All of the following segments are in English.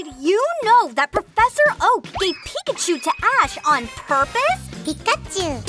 Did you know that Professor Oak gave Pikachu to Ash on purpose? Pikachu.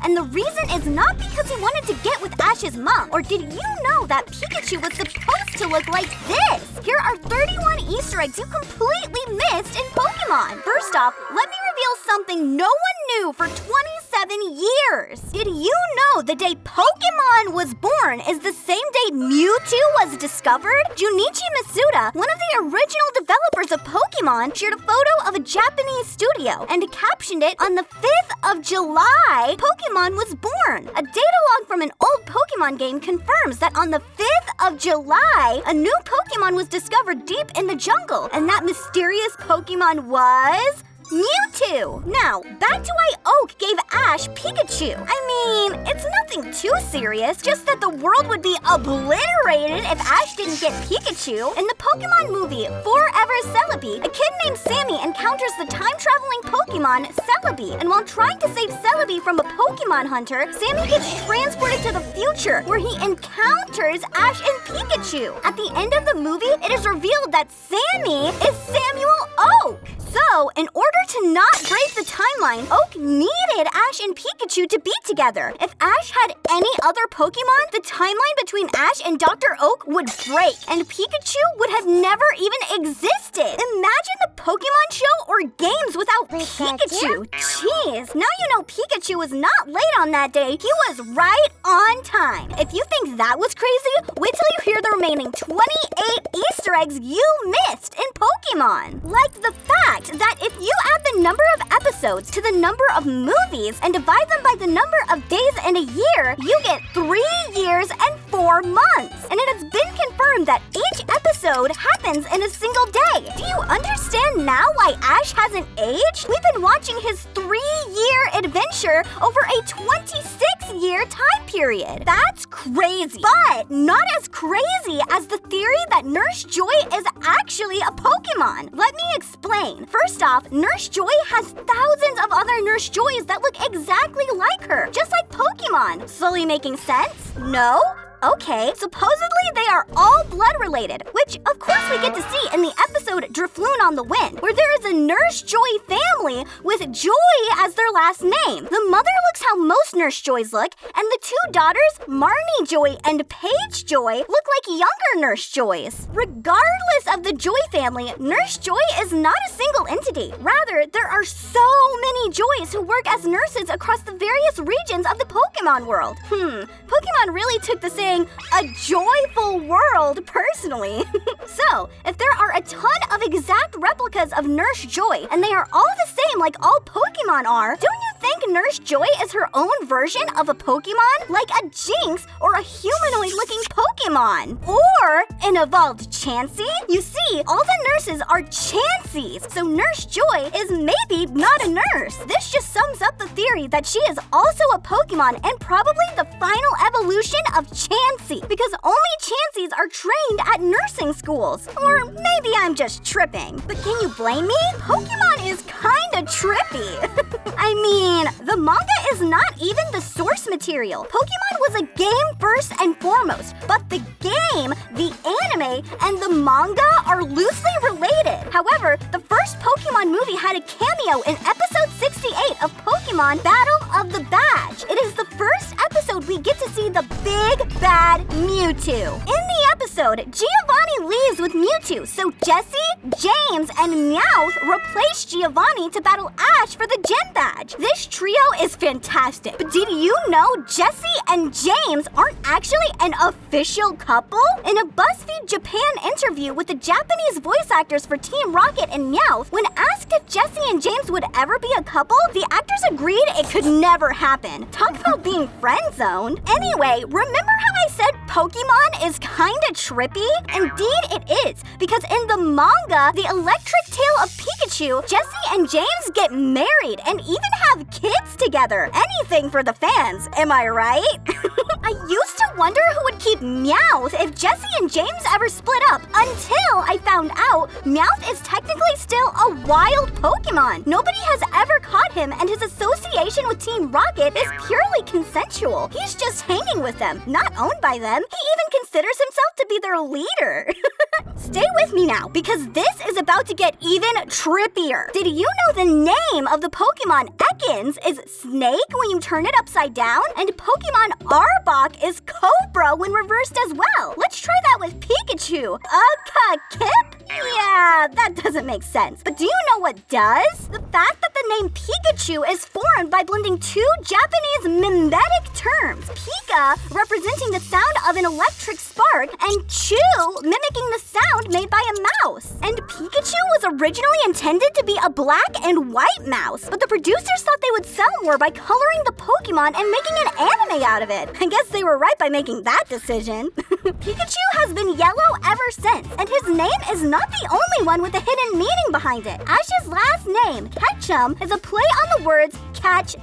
And the reason is not because he wanted to get with Ash's mom. Or did you know that Pikachu was supposed to look like this? Here are 31 Easter eggs you completely missed in Pokemon. First off, let me reveal something no one knew for 27 years. Did you know the day Pokemon was born is the same day Mewtwo was discovered? Junichi Masuda, one of the original developers of Pokemon, shared a photo of a Japanese studio and captioned it, "On the 5th of July, Pokemon was born." A data log from an old Pokemon game confirms that on the 5th of July, a new Pokemon was discovered deep in the jungle, and that mysterious Pokemon was Mewtwo! Now, back to why Oak gave Ash Pikachu. I mean, it's nothing too serious, just that the world would be obliterated if Ash didn't get Pikachu. In the Pokemon movie Forever Celebi, a kid named Sammy encounters the time-traveling Pokemon Celebi, and while trying to save Celebi from a Pokemon hunter, Sammy gets transported to the future, where he encounters Ash and Pikachu. At the end of the movie, it is revealed that Sammy is Samuel Oak. So, in order to not break the timeline, Oak needed Ash and Pikachu to be together. If Ash had any other Pokemon, the timeline between Ash and Dr. Oak would break, and Pikachu would have never even existed. Imagine the Pokemon show or games without Pikachu. Jeez, now you know Pikachu was not late on that day. He was right on time. If you think that was crazy, wait till you hear the remaining 28 Easter eggs you missed in Pokemon. Like the fact that if you add the number of episodes to the number of movies and divide them by the number of days in a year, you get 3 years and 4 months. And it has been confirmed that each episode happens in a single day. Do you understand now why Ash hasn't aged? We've been watching his 3-year adventure over a 26-year time period. That's crazy. But not as crazy as the theory that Nurse Joy is actually a Pokemon. Let me explain. First off, Nurse Joy has thousands of other Nurse Joys that look exactly like her, just like Pokemon. Slowly making sense? No? Okay, supposedly they are all blood-related, which of course we get to see in the episode Drifloon on the Wind, where there is a Nurse Joy family with Joy as their last name. The mother looks how most Nurse Joys look, and the 2 daughters, Marnie Joy and Paige Joy, look like younger Nurse Joys. Regardless of the Joy family, Nurse Joy is not a single entity. Rather, there are so many Joys who work as nurses across the various regions of the Pokemon world. Pokemon really took the saying, "a joyful world," personally. So, if there are a ton of exact replicas of Nurse Joy, and they are all the same like all Pokemon are, don't you think Nurse Joy is her own version of a Pokemon? Like a Jinx or a humanoid-looking Pokemon? Or an evolved Chansey? You see, all the nurses are Chanseys, so Nurse Joy is maybe not a nurse. This just sums up the theory that she is also a Pokemon and probably the final evolution of Chansey, because only Chanseys are trained at nursing schools. Or maybe I'm just tripping. But can you blame me? Pokemon is kinda trippy. I mean, the manga is not even the source material. Pokemon was a game first and foremost, but the game, the anime, and the manga are loosely related. However, the first Pokemon movie had a cameo in episode 68 of Pokemon Battle of the Badge. It is the first episode we get to see the big bad Mewtwo. In the episode, Giovanni leaves with Mewtwo, so Jessie, James, and Meowth replace Giovanni to battle Ash for the Gen Badge. This trio is fantastic, but did you know Jessie and James aren't actually an official couple? In a BuzzFeed Japan interview with the Japanese voice actors for Team Rocket and Meowth, when asked if Jessie and James would ever be a couple, the actors agreed it could never happen. Talk about being friend-zoned. Anyway, remember how I said Pokemon is kinda trippy? Indeed it is, because in the manga, The Electric Tale of Pikachu, Jessie and James get married and even have kids together. Anything for the fans, am I right? I used to wonder who would keep Meowth if Jessie and James ever split up, until I found out Meowth is technically technically still a wild Pokémon. Nobody has ever caught him, and his association with Team Rocket is purely consensual. He's just hanging with them, not owned by them. He even considers himself to be their leader. Stay with me now, because this is about to get even trippier. Did you know the name of the Pokemon Ekans is Snake when you turn it upside down? And Pokemon Arbok is Cobra when reversed as well. Let's try that with Pikachu. Kip? Yeah, that doesn't make sense. But do you know what does? The fact that the name Pikachu is formed by blending two Japanese mimetic terms. Pika, representing the sound of an electric spark, and Chu, mimicking the sound made by a mouse. And Pikachu was originally intended to be a black and white mouse, but the producers thought they would sell more by coloring the Pokemon and making an anime out of it. I guess they were right by making that decision. Pikachu has been yellow ever since, and his name is not the only one with a hidden meaning behind it. Ash's last name, Ketchum, is a play on the words catch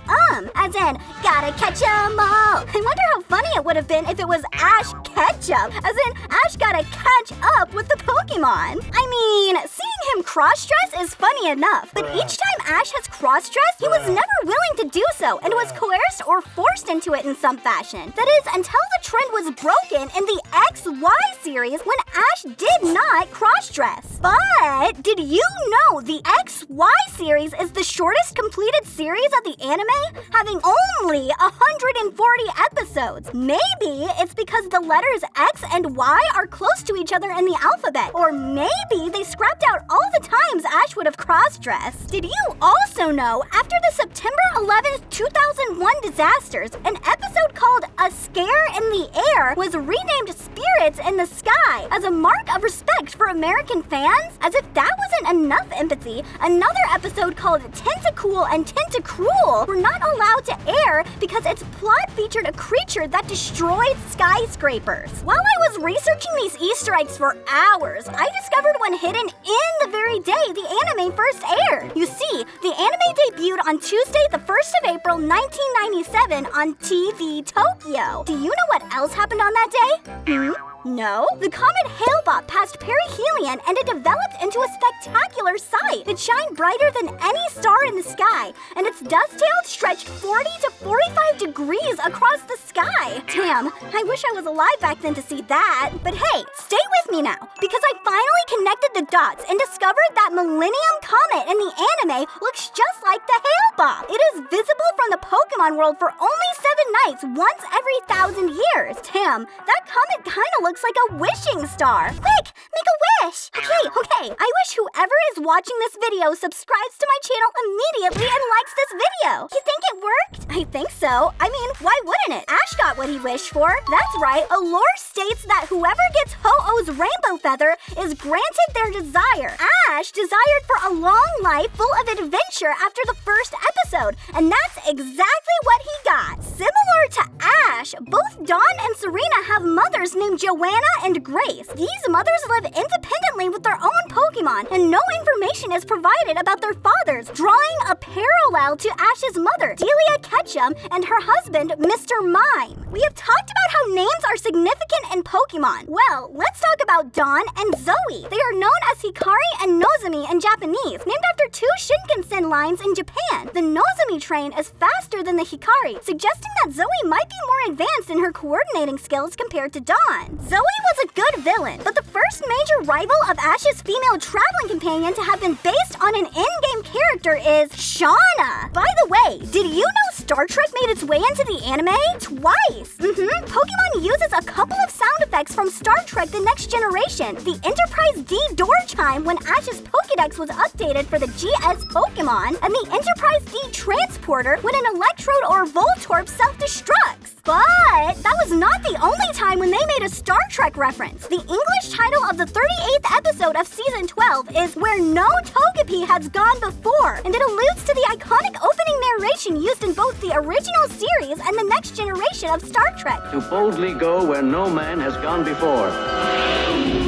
as in gotta catch 'em all. I wonder how funny it would have been if it was Ash Ketchup, as in Ash gotta catch up with the Pokemon. I mean, seeing him cross-dress is funny enough, but each time Ash has cross-dressed, he was never willing to do so and was coerced or forced into it in some fashion. That is, until the trend was broken in the XY series when Ash did not cross-dress. But did you know the XY series is the shortest completed series of the anime, having only 140 episodes? Maybe it's because the letters X and Y are close to each other in the alphabet. Or maybe they scrapped out all the times Ash would have cross-dressed. Did you also know, after the September 11th, 2001 disasters, an episode called A Scare in the Air was renamed Spirits in the Sky as a mark of respect for American fans? As if that wasn't enough empathy, another episode called Tentacool and Tentacruel were not allowed to air because its plot featured a creature that destroyed skyscrapers. While I was researching these Easter eggs for hours, I discovered one hidden in the very day the anime first aired. You see, the anime debuted on Tuesday, the 1st of April, 1997 on TV Tokyo. Do you know what else happened on that day? No? The comet Hale-Bopp passed perihelion and it developed into a spectacular sight. It shined brighter than any star in the sky, and its dust tail stretched 40 to 45 degrees across the sky. Damn, I wish I was alive back then to see that. But hey, stay with me now, because I finally connected the dots and discovered that Millennium Comet in the anime looks just like the Hale-Bopp. It is visible from the Pokemon world for only 7 nights, once every 1,000 years. Damn, that comet kinda looks like a wishing star. Quick, make a wish! Okay, I wish whoever is watching this video subscribes to my channel immediately and likes this video. You think it worked? I think so. I mean, why wouldn't it? Ash got what he wished for. That's right, a lore states that whoever gets Ho-Oh's rainbow feather is granted their desire. Ash desired for a long life full of adventure after the first episode, and that's exactly what he got. Similar to Ash, both Dawn and Serena have mothers named Joanna and Grace. These mothers live independently with their own Pokemon, and no information is provided about their fathers, drawing a parallel to Ash's mother, Delia Ketchum, and her husband, Mr. Mime. We have talked about how names are significant in Pokemon. Well, let's talk about Dawn and Zoe. They are known as Hikari and Nozomi in Japanese, named after 2 Shinkansen lines in Japan. The Nozomi train is faster than the Hikari, suggesting that Zoe might be more advanced in her coordinating skills compared to Dawn. Zoe was a good villain, but the first major rival of Ash's female traveling companion to have been based on an in-game character is Shauna. By the way, did you know Star Trek made its way into the anime? Twice! Pokemon uses a couple of sound effects from Star Trek The Next Generation. The Enterprise D door chime when Ash's Pokédex was updated for the GS Pokemon, and the Enterprise D transporter when an Electrode or Voltorb self-destructs. But that was not the only time when they made a Star Trek reference. The English title of the 38th episode of Season 12 is Where No Togepi Has Gone Before, and it alludes to the iconic opening narration used in both the original series and the next generation of Star Trek. To boldly go where no man has gone before.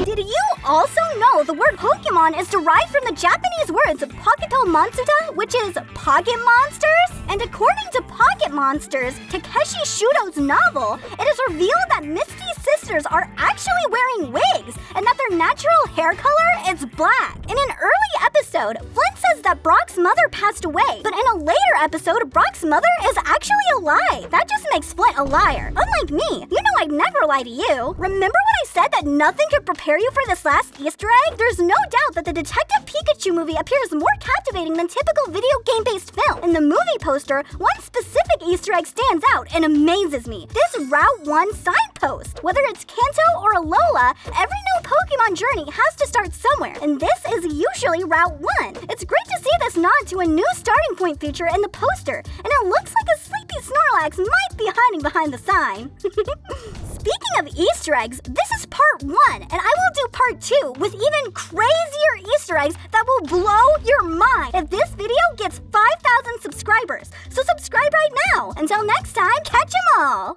Did you also know the word Pokemon is derived from the Japanese words Poketo Monsuta, which is pocket monsters? And according to Pocket Monsters, Takeshi Shudo's novel, it is revealed that Misty's sisters are actually wearing wigs and that their natural hair color is black. In an early episode episode, Flint says that Brock's mother passed away, but in a later episode, Brock's mother is actually alive. That just makes Flint a liar. Unlike me, you know I'd never lie to you. Remember when I said that nothing could prepare you for this last Easter egg? There's no doubt that the Detective Pikachu movie appears more captivating than typical video game-based film. In the movie poster, one specific Easter egg stands out and amazes me. This Route 1 signpost. Whether it's Kanto or Alola, every new Pokemon journey has to start somewhere, and this is usually Route 1. It's great to see this nod to a new starting point feature in the poster, and it looks like a sleepy Snorlax might be hiding behind the sign. Speaking of Easter eggs, this is part 1, and I will do part 2 with even crazier Easter eggs that will blow your mind if this video gets 5,000 subscribers. So subscribe right now. Until next time, catch 'em all!